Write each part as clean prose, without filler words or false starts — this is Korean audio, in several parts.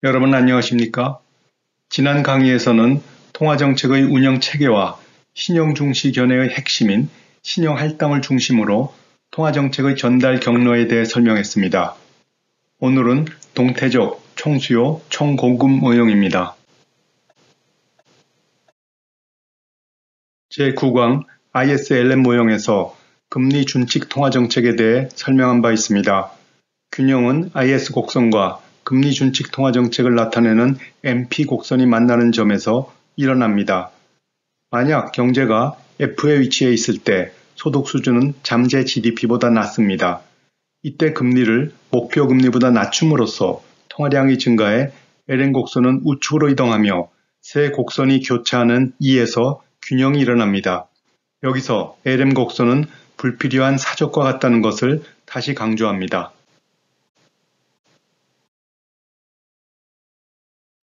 여러분 안녕하십니까? 지난 강의에서는 통화정책의 운영체계와 신용중시 견해의 핵심인 신용할당을 중심으로 통화정책의 전달 경로에 대해 설명했습니다. 오늘은 동태적, 총수요, 총공급 모형입니다. 제9강 ISLM 모형에서 금리 준칙 통화정책에 대해 설명한 바 있습니다. 균형은 IS 곡선과 금리 준칙 통화정책을 나타내는 MP 곡선이 만나는 점에서 일어납니다. 만약 경제가 F의 위치에 있을 때 소득 수준은 잠재 GDP보다 낮습니다. 이때 금리를 목표 금리보다 낮춤으로써 통화량이 증가해 LN 곡선은 우측으로 이동하며 세 곡선이 교차하는 E에서 균형이 일어납니다. 여기서 LM 곡선은 불필요한 사적과 같다는 것을 다시 강조합니다.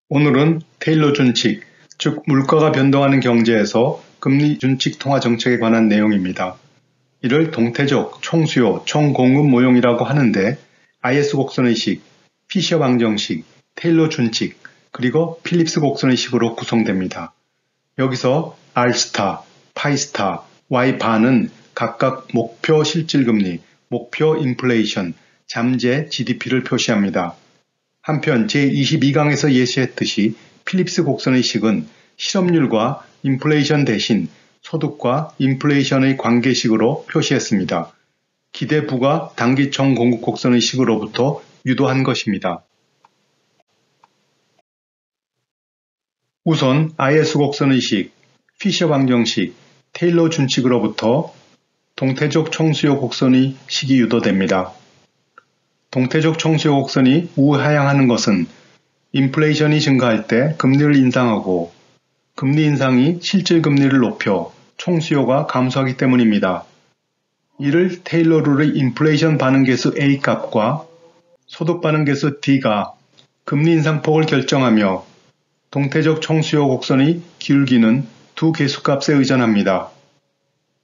오늘은 테일러 준칙, 즉 물가가 변동하는 경제에서 금리 준칙 통화 정책에 관한 내용입니다. 이를 동태적, 총수요, 총공급 모형이라고 하는데 IS 곡선의 식, 피셔 방정식, 테일러 준칙, 그리고 필립스 곡선의 식으로 구성됩니다. 여기서 R', 파이', Y바는 각각 목표 실질금리, 목표 인플레이션, 잠재 GDP를 표시합니다. 한편 제22강에서 예시했듯이 필립스 곡선의 식은 실업률과 인플레이션 대신 소득과 인플레이션의 관계식으로 표시했습니다. 기대부가 단기총 공급 곡선의 식으로부터 유도한 것입니다. 우선 IS 곡선의 식, 피셔 방정식, 테일러 준칙으로부터 동태적 총수요 곡선의 식이 유도됩니다. 동태적 총수요 곡선이 우하향하는 것은 인플레이션이 증가할 때 금리를 인상하고 금리 인상이 실질 금리를 높여 총수요가 감소하기 때문입니다. 이를 테일러 룰의 인플레이션 반응계수 A 값과 소득 반응계수 D가 금리 인상폭을 결정하며 동태적 총수요 곡선의 기울기는 두 계수값에 의존합니다.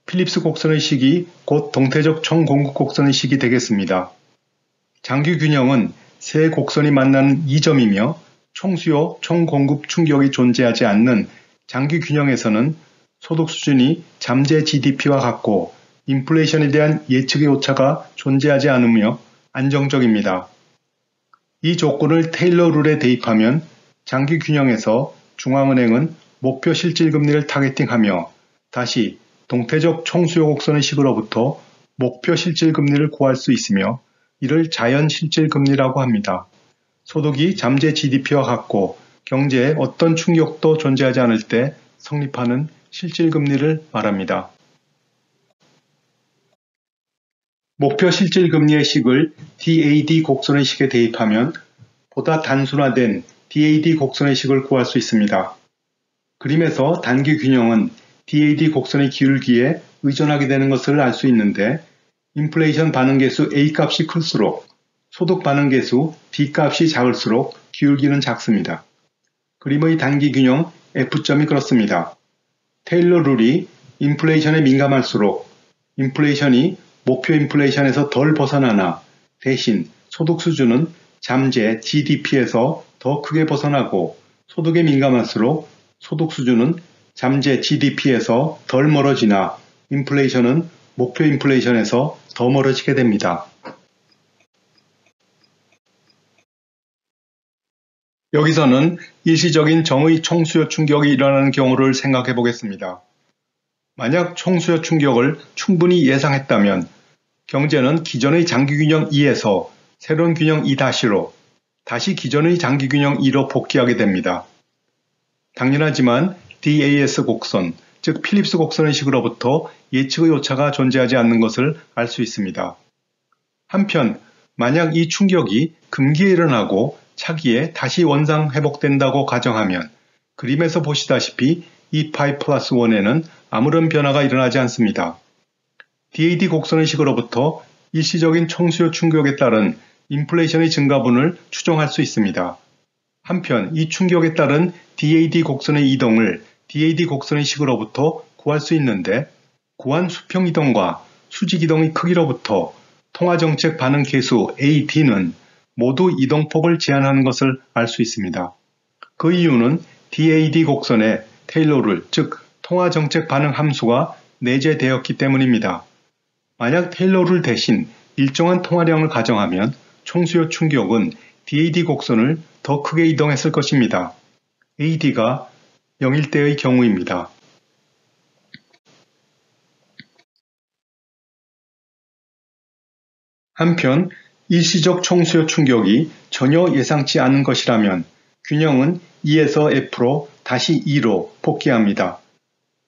필립스 곡선의 식이 곧 동태적 총공급 곡선의 식이 되겠습니다. 장기 균형은 세 곡선이 만나는 이 점이며 총수요, 총공급 충격이 존재하지 않는 장기 균형에서는 소득 수준이 잠재 GDP와 같고 인플레이션에 대한 예측의 오차가 존재하지 않으며 안정적입니다. 이 조건을 테일러 룰에 대입하면 장기 균형에서 중앙은행은 목표 실질금리를 타겟팅하며 다시 동태적 총수요 곡선의 식으로부터 목표 실질금리를 구할 수 있으며 이를 자연 실질금리라고 합니다. 소득이 잠재 GDP와 같고 경제에 어떤 충격도 존재하지 않을 때 성립하는 실질금리를 말합니다. 목표 실질금리의 식을 DAD 곡선의 식에 대입하면 보다 단순화된 DAD 곡선의 식을 구할 수 있습니다. 그림에서 단기 균형은 DAD 곡선의 기울기에 의존하게 되는 것을 알 수 있는데 인플레이션 반응계수 A값이 클수록 소득 반응계수 D값이 작을수록 기울기는 작습니다. 그림의 단기 균형 F점이 그렇습니다. 테일러 룰이 인플레이션에 민감할수록 인플레이션이 목표 인플레이션에서 덜 벗어나나 대신 소득 수준은 잠재 GDP에서 더 크게 벗어나고 소득에 민감할수록 소득 수준은 잠재 GDP에서 덜 멀어지나 인플레이션은 목표 인플레이션에서 더 멀어지게 됩니다. 여기서는 일시적인 정의 총수요 충격이 일어나는 경우를 생각해 보겠습니다. 만약 총수요 충격을 충분히 예상했다면 경제는 기존의 장기균형 2에서 새로운 균형 2-로 다시 기존의 장기균형 2로 복귀하게 됩니다. 당연하지만 DAS 곡선, 즉 필립스 곡선의 식으로부터 예측의 오차가 존재하지 않는 것을 알 수 있습니다. 한편 만약 이 충격이 금기에 일어나고 차기에 다시 원상 회복된다고 가정하면 그림에서 보시다시피 이 파이 플러스 1에는 아무런 변화가 일어나지 않습니다. DAD 곡선의 식으로부터 일시적인 총수요 충격에 따른 인플레이션의 증가분을 추정할 수 있습니다. 한편 이 충격에 따른 DAD 곡선의 이동을 DAD 곡선의 식으로부터 구할 수 있는데 구한 수평 이동과 수직 이동의 크기로부터 통화정책 반응 계수 AD는 모두 이동폭을 제한하는 것을 알 수 있습니다. 그 이유는 DAD 곡선에 테일러룰, 즉 통화정책 반응 함수가 내재되었기 때문입니다. 만약 테일러룰 대신 일정한 통화량을 가정하면 총수요 충격은 DAD 곡선을 더 크게 이동했을 것입니다. AD가 0일 때의 경우입니다. 한편 일시적 총수요 충격이 전혀 예상치 않은 것이라면 균형은 2에서 F로 다시 2로 복귀합니다.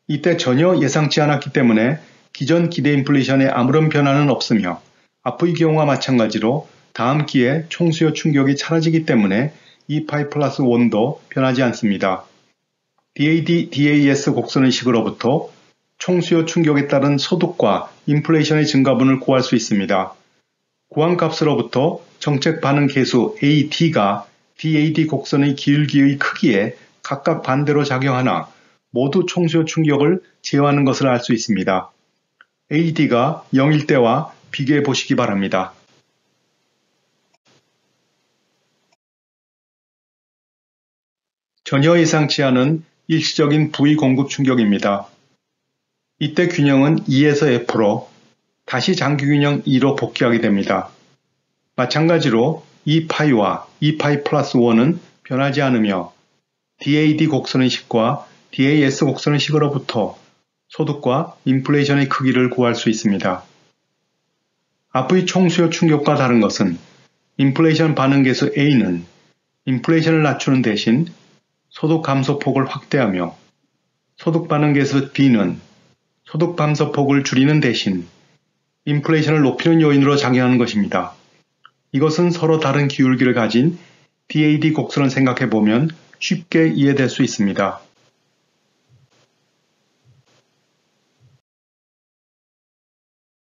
이때 전혀 예상치 않았기 때문에 기존 기대 인플레이션에 아무런 변화는 없으며 앞의 경우와 마찬가지로 다음 기에 총수요 충격이 사라지기 때문에 E 파이 플러스 1도 변하지 않습니다. DAD, DAS 곡선의 식으로부터 총수요 충격에 따른 소득과 인플레이션의 증가분을 구할 수 있습니다. 구한 값으로부터 정책 반응 계수 AT가 DAD 곡선의 기울기의 크기에 각각 반대로 작용하나 모두 총수요 충격을 제어하는 것을 알 수 있습니다. AD가 0일 때와 비교해 보시기 바랍니다. 전혀 예상치 않은 일시적인 부의 공급 충격입니다. 이때 균형은 2에서 F로 다시 장기균형 2로 복귀하게 됩니다. 마찬가지로 E 파이와 E 파이 플러스 1은 변하지 않으며 DAD 곡선의 식과 DAS 곡선의 식으로부터 소득과 인플레이션의 크기를 구할 수 있습니다. 앞의 총수요 충격과 다른 것은 인플레이션 반응 계수 A는 인플레이션을 낮추는 대신 소득 감소폭을 확대하며 소득 반응 계수 B는 소득 감소폭을 줄이는 대신 인플레이션을 높이는 요인으로 작용하는 것입니다. 이것은 서로 다른 기울기를 가진 DAD 곡선을 생각해 보면 쉽게 이해될 수 있습니다.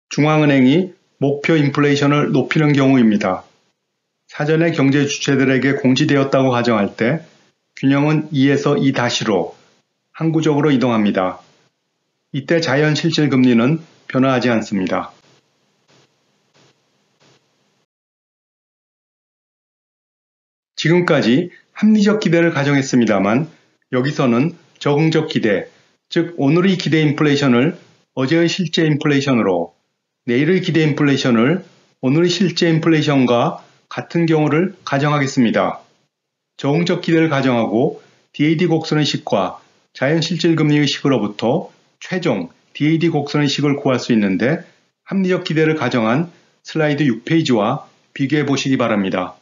중앙은행이 목표 인플레이션을 높이는 경우입니다. 사전에 경제 주체들에게 공지되었다고 가정할 때 균형은 2에서 2-로 항구적으로 이동합니다. 이때 자연 실질 금리는 변화하지 않습니다. 지금까지 합리적 기대를 가정했습니다만 여기서는 적응적 기대, 즉 오늘의 기대 인플레이션을 어제의 실제 인플레이션으로 내일의 기대 인플레이션을 오늘의 실제 인플레이션과 같은 경우를 가정하겠습니다. 적응적 기대를 가정하고 DAD 곡선의 식과 자연 실질 금리의 식으로부터 최종 DAD 곡선의 식을 구할 수 있는데 합리적 기대를 가정한 슬라이드 6페이지와 비교해 보시기 바랍니다.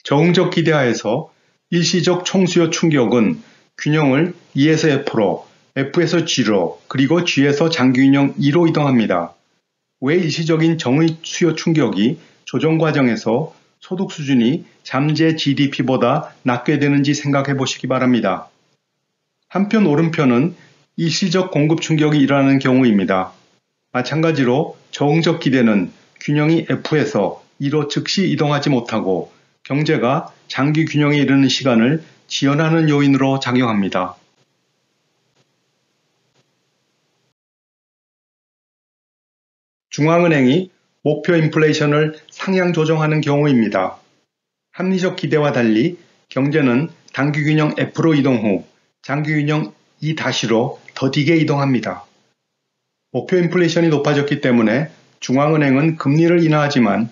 적응적 기대하에서 일시적 총수요 충격은 균형을 2에서 F로, F에서 G로, 그리고 G에서 장기균형 2로 이동합니다. 왜 일시적인 정의 수요 충격이 조정 과정에서 소득 수준이 잠재 GDP보다 낮게 되는지 생각해 보시기 바랍니다. 한편 오른편은 일시적 공급 충격이 일어나는 경우입니다. 마찬가지로 적응적 기대는 균형이 F에서 2로 즉시 이동하지 못하고 경제가 장기 균형에 이르는 시간을 지연하는 요인으로 작용합니다. 중앙은행이 목표 인플레이션을 상향 조정하는 경우입니다. 합리적 기대와 달리 경제는 단기균형 F로 이동 후 장기균형 E-로 더디게 이동합니다. 목표 인플레이션이 높아졌기 때문에 중앙은행은 금리를 인하하지만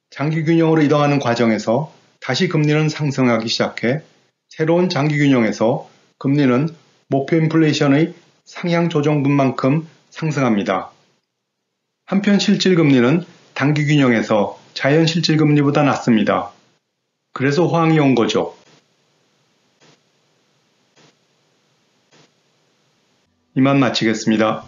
장기균형으로 이동하는 과정에서 다시 금리는 상승하기 시작해 새로운 장기균형에서 금리는 목표 인플레이션의 상향 조정분만큼 상승합니다. 한편 실질금리는 단기균형에서 자연 실질금리보다 낮습니다. 그래서 호황이 온 거죠. 이만 마치겠습니다.